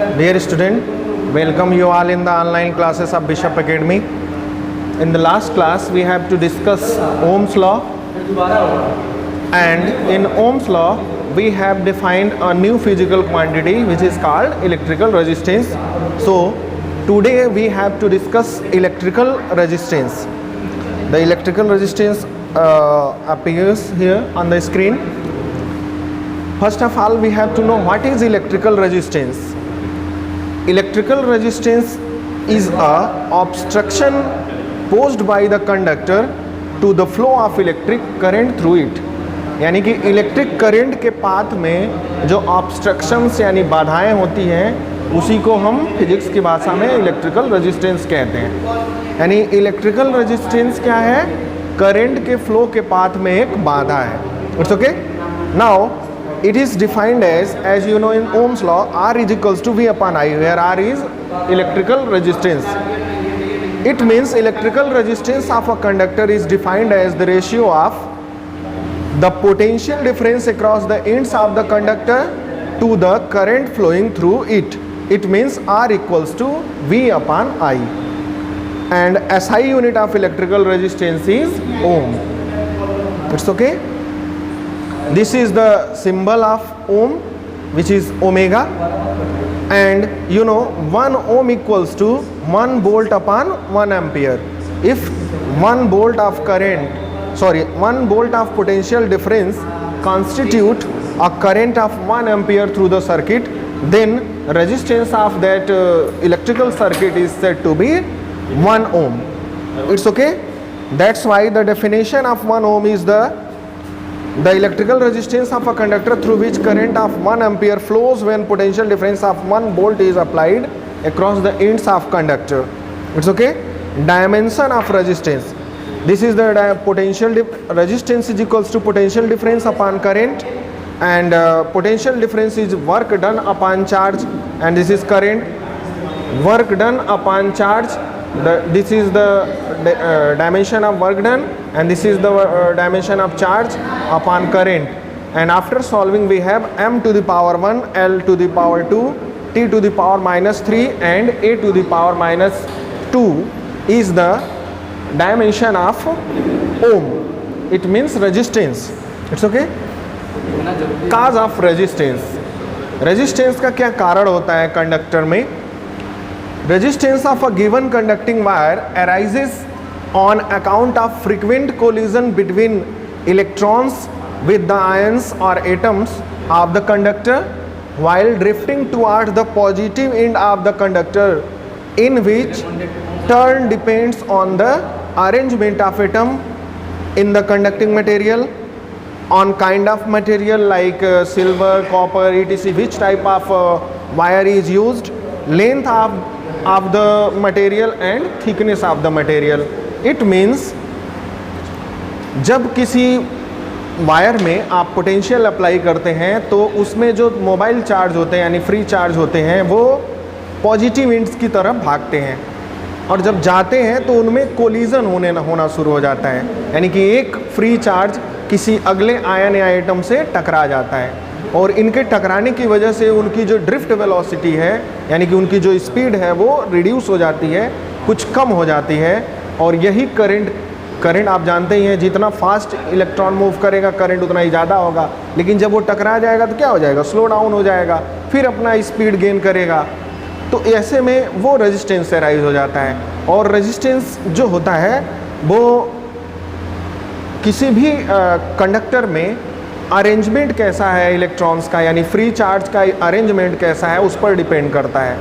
Dear student, welcome you all in the online classes of Bishop Academy. In the last class we have to discuss Ohm's law, and in Ohm's law we have defined a new physical quantity which is called electrical resistance. So today we have to discuss electrical resistance. The electrical resistance appears here on the screen. First of all, we have to know what is electrical resistance. Electrical resistance is a obstruction posed by the conductor to the flow of electric current through it. यानी कि electric current के path में जो obstructions यानी बाधाएं होती हैं उसी को हम फिजिक्स की भाषा में इलेक्ट्रिकल रेजिस्टेंस कहते हैं. यानी इलेक्ट्रिकल रेजिस्टेंस क्या है? करंट के फ्लो के पाथ में एक बाधा है. It's okay. Now it is defined as you know in Ohm's law, R is equals to V upon I, where R is electrical resistance. It means electrical resistance of a conductor is defined as the ratio of the potential difference across the ends of the conductor to the current flowing through it. It means R equals to V upon I. And SI unit of electrical resistance is Ohm. It's okay. This is the symbol of Ohm, which is omega, and you know 1 ohm equals to 1 volt upon 1 ampere. If 1 volt of potential difference constitute a current of 1 ampere through the circuit, then resistance of that electrical circuit is said to be 1 ohm. It's okay. That's why the definition of 1 ohm is the electrical resistance of a conductor through which current of 1 ampere flows when potential difference of 1 volt is applied across the ends of conductor. It's okay. Dimension of resistance. This is the potential resistance is equals to potential difference upon current, and potential difference is work done upon charge, and this is current. Work done upon charge, this is the dimension of work done, and this is the dimension of charge upon current. And after solving we have m to the power 1, l to the power 2, t to the power minus 3 and a to the power minus 2 is the dimension of ohm. It means resistance. It's okay. Cause of resistance. Resistance का क्या कारण होता है conductor में? Resistance of a given conducting wire arises on account of frequent collision between electrons with the ions or atoms of the conductor while drifting towards the positive end of the conductor, in which turn depends on the arrangement of atom in the conducting material, on kind of material like silver, copper, etc., which type of wire is used, length of the material and thickness of the material. It means जब किसी wire में आप potential apply करते हैं तो उसमें जो mobile charge होते हैं यानी फ्री चार्ज होते हैं वो पॉजिटिव एंड्स की तरफ भागते हैं, और जब जाते हैं तो उनमें कोलिजन होना शुरू हो जाता है, यानी कि एक फ्री चार्ज किसी अगले आयन या एटम से टकरा जाता है, और इनके टकराने की वजह से उनकी जो ड्रिफ्ट वेलोसिटी है यानी कि उनकी जो स्पीड है वो रिड्यूस हो जाती है, कुछ कम हो जाती है. और यही करंट आप जानते ही हैं, जितना फास्ट इलेक्ट्रॉन मूव करेगा करंट उतना ही ज़्यादा होगा, लेकिन जब वो टकरा जाएगा तो क्या हो जाएगा? स्लो डाउन हो जाएगा, फिर अपना स्पीड गेन करेगा. तो ऐसे में वो रेजिस्टेंस से राइज हो जाता है. और रेजिस्टेंस जो होता है वो किसी भी कंडक्टर में अरेंजमेंट कैसा है इलेक्ट्रॉन्स का, यानी फ्री चार्ज का अरेंजमेंट कैसा है उस पर डिपेंड करता है.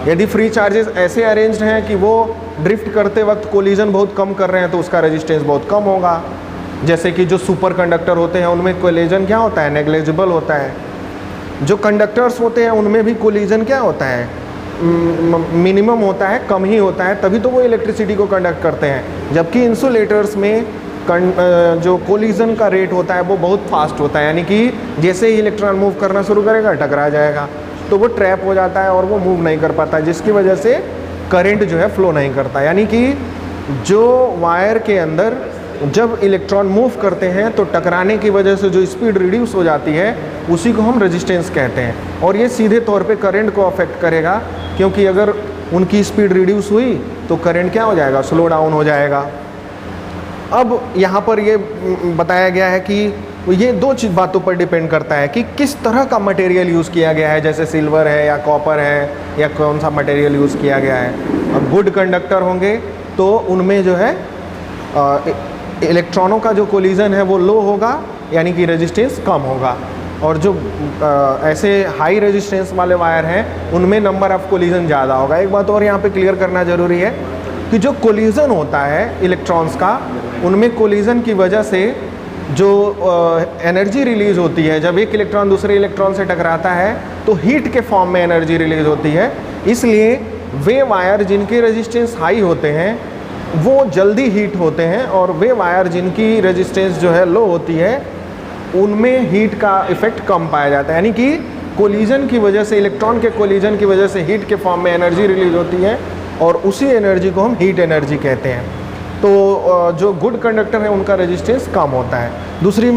यदि फ्री चार्जेस ऐसे अरेंज्ड हैं कि वो ड्रिफ्ट करते वक्त कोलिजन बहुत कम कर रहे हैं तो उसका रेजिस्टेंस बहुत कम होगा. जैसे कि जो सुपर कंडक्टर होते हैं उनमें कोलिजन क्या होता है? नेग्लिजिबल होता है. जो कंडक्टर्स होते हैं उनमें भी कोलिजन क्या होता है? मिनिमम होता है, कम ही होता है, तभी तो वो इलेक्ट्रिसिटी को कंडक्ट करते हैं. जबकि इंसुलेटर्स में जो कोलिजन का रेट होता है वो बहुत फास्ट होता है, यानी कि जैसे ही इलेक्ट्रॉन मूव करना शुरू करेगा टकरा जाएगा, तो वो ट्रैप हो जाता है और वो मूव नहीं कर पाता, जिसकी वजह से करंट जो है फ्लो नहीं करता. यानी कि जो वायर के अंदर जब इलेक्ट्रॉन मूव करते हैं तो टकराने की वजह से जो स्पीड रिड्यूस हो जाती है उसी को हम रेजिस्टेंस कहते हैं। और ये सीधे तौर पे करंट को अफेक्ट करेगा, क्योंकि अगर उनकी स्पीड रिड्यूस हुई तो करंट क्या हो जाएगा, स्लो डाउन हो जाएगा। अब यहाँ पर ये बताया गया है कि ये दो चीज़ बातों पर डिपेंड करता है कि किस तरह का मटेरियल यूज़ किया गया है, जैसे सिल्वर है या कॉपर है या कौन सा मटेरियल यूज़ किया गया है। अब गुड कंडक्टर होंगे तो उनमें जो है इलेक्ट्रॉनों का जो कोलिजन है वो लो होगा, यानी कि रेजिस्टेंस कम होगा। और जो ऐसे हाई रेजिस्टेंस वाले वायर हैं उनमें नंबर ऑफ कोलिजन ज़्यादा होगा। एक बात और यहाँ पे क्लियर करना ज़रूरी है कि जो कोलिजन होता है इलेक्ट्रॉन्स का, उनमें कोलिजन की वजह से जो एनर्जी रिलीज़ होती है, जब एक इलेक्ट्रॉन दूसरे इलेक्ट्रॉन से टकराता है तो हीट के फॉर्म में एनर्जी रिलीज़ होती है। इसलिए वे वायर जिनके रेजिस्टेंस हाई होते हैं वो जल्दी हीट होते हैं, और वे वायर जिनकी रेजिस्टेंस जो है लो होती है उनमें हीट का इफेक्ट कम पाया जाता है। यानी कि कोलिजन की वजह से, इलेक्ट्रॉन के कोलिजन की वजह से हीट के फॉर्म में एनर्जी रिलीज होती है, और उसी एनर्जी को हम हीट एनर्जी कहते हैं। तो जो गुड कंडक्टर है उनका रेजिस्टेंस कम होता है। दूसरी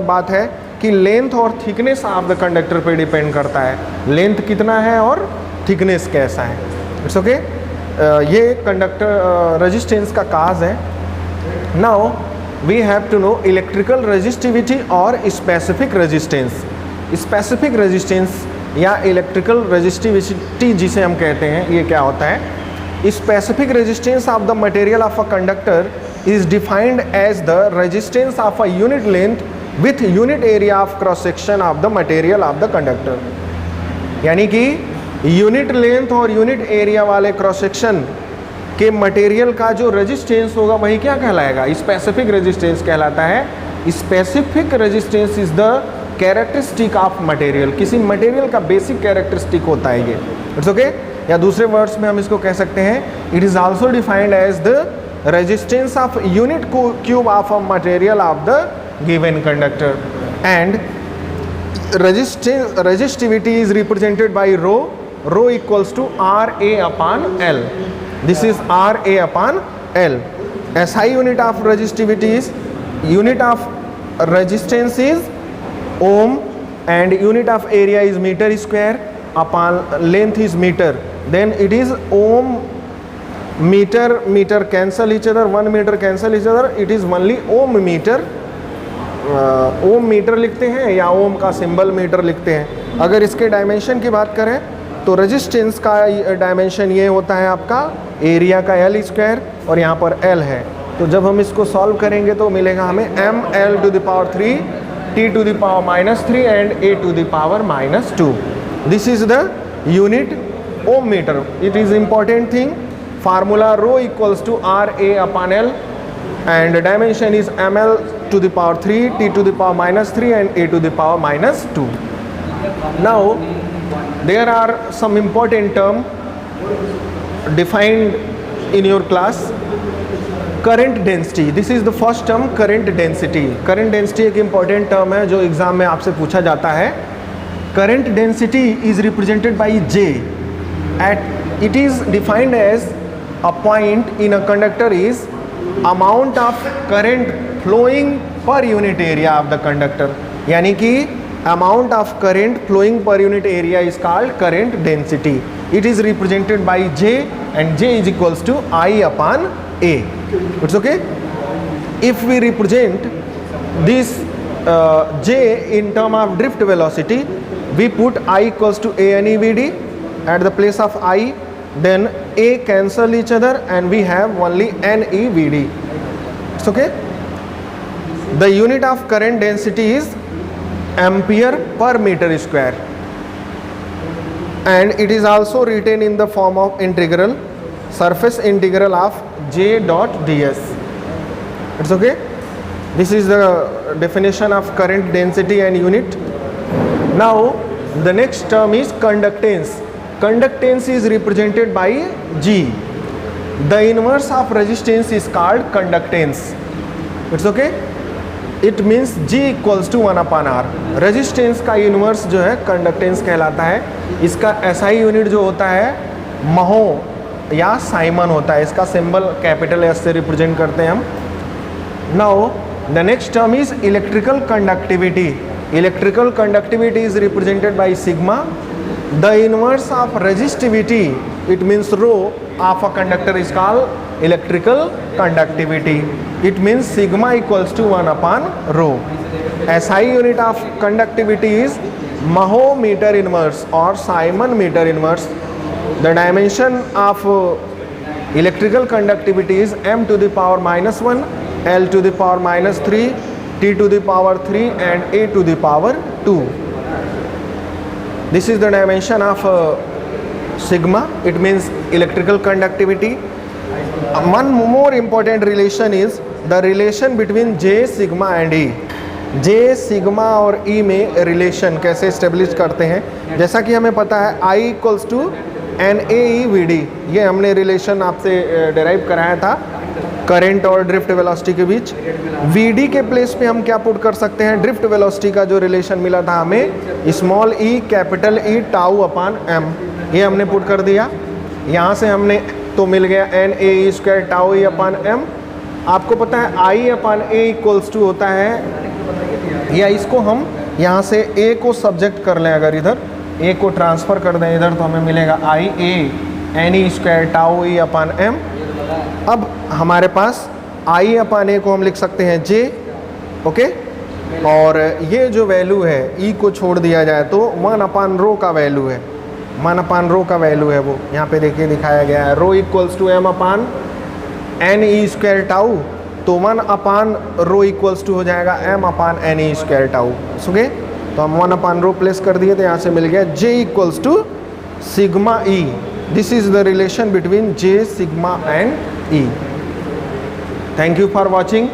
बात है कि लेंथ और थिकनेस ऑफ द कंडक्टर पे डिपेंड करता है, लेंथ कितना है और थिकनेस कैसा है। It's okay. ये कंडक्टर रेजिस्टेंस का काज है। Now we have to know electrical resistivity और स्पेसिफिक रेजिस्टेंस। स्पेसिफिक रेजिस्टेंस या इलेक्ट्रिकल रेजिस्टिविटी जिसे हम कहते हैं, ये क्या होता है? Specific resistance of the material of a conductor is defined as the resistance of a unit length with unit area of cross section of the material of the conductor. यानी कि यूनिट लेंथ और unit area वाले cross section के material का जो resistance होगा वही क्या कहलाएगा? स्पेसिफिक रेजिस्टेंस कहलाता है। Specific resistance is the characteristic of material. किसी मटेरियल का बेसिक कैरेक्टरिस्टिक होता है ये। It's okay. या दूसरे वर्ड्स में हम इसको कह सकते हैं, it is also defined as the resistance of unit cube of a material of the given conductor. And resistivity is represented by rho. Rho equals to RA upon L. This is RA upon L. SI unit of resistivity is, unit of resistance is ohm, and unit of area is meter square, upon length is meter. Then it is ohm meter cancel each other, 1 meter cancel each other. It is only ohm meter. Ohm metre लिखते हैं या ओम का symbol metre लिखते हैं। अगर इसके dimension की बात करें तो रेजिस्टेंस का डायमेंशन ये होता है आपका एरिया का L स्क्वायर, और यहाँ पर L है। तो जब हम इसको सॉल्व करेंगे तो मिलेगा हमें ml to the power 3 t to the power -3 and a to the power -2. This is the unit ohm meter. It is important thing. Formula rho equals to RA upon L, and dimension is ml to the power 3 t to the power -3 and a to the power -2. Now there are some important term defined in your class. Current density, this is the first term, current density. Current density एक important term है जो exam में आपसे पूछा जाता है। Current density is represented by J. It is defined as a point in a conductor is amount of current flowing per unit area of the conductor. यानी कि amount of current flowing per unit area is called current density. It is represented by J, and J is equals to I upon A. It's okay. If we represent this J in term of drift velocity, we put I equals to A N E V D at the place of I. Then A cancel each other and we have only N E V D. It's okay. The unit of current density is ampere per meter square, and it is also written in the form of integral, surface integral of J dot ds. It's okay. This is the definition of current density and unit. Now the next term is conductance. Conductance is represented by G. The inverse of resistance is called conductance. It's okay. It means G equals to 1 upon R. Resistance का inverse जो है conductance कहलाता है। इसका SI unit जो होता है महो या साइमन होता है। इसका सिंबल कैपिटल S से रिप्रेजेंट करते हैं हम। Now the next term is electrical conductivity. Electrical conductivity is represented by sigma. The inverse of resistivity, it means rho, of a conductor is called electrical conductivity. It means sigma equals to 1 upon rho. SI unit of conductivity is Maho meter inverse or Simon meter inverse. The dimension of electrical conductivity is m to the power minus 1, L to the power minus 3, T to the power 3 and A to the power 2. This is the dimension of sigma. It means electrical conductivity. One more important relation is the relation between J, sigma and E. J, sigma और E में relation कैसे establish करते हैं, जैसा कि हमें पता है I इक्वल्स टू NAE/VD, ये हमने रिलेशन आपसे डिराइव कराया था करंट और ड्रिफ्ट वेलोसिटी के बीच. VD के प्लेस पे हम क्या पुट कर सकते हैं, ड्रिफ्ट वेलोसिटी का जो रिलेशन मिला था हमें small e capital E tau upon m, ये हमने पुट कर दिया. यहाँ से हमने तो मिल गया NAE² tau E upon m. आपको पता है I upon A equals to होता है, या इसको हम यहाँ से A को सब्जेक्ट कर लें, अगर इधर A को ट्रांसफ़र कर दें इधर तो हमें मिलेगा IA NE² tau E upon m. अब हमारे पास I अपॉन A को हम लिख सकते हैं J, ओके. और ये जो वैल्यू है E को छोड़ दिया जाए तो 1 अपॉन रो का वैल्यू है, 1 अपॉन रो का वैल्यू है वो यहाँ पे देखिए दिखाया गया है. Rho equals to m upon NE² tau, तो 1 अपान रो इक्वल्स टू हो जाएगा m अपान NE² टाउ. सुगे तो हम 1 अपान रो प्लेस कर दिए तो यहाँ से मिल गया J equals to sigma E. This is the relation between J, sigma and E. Thank you for watching.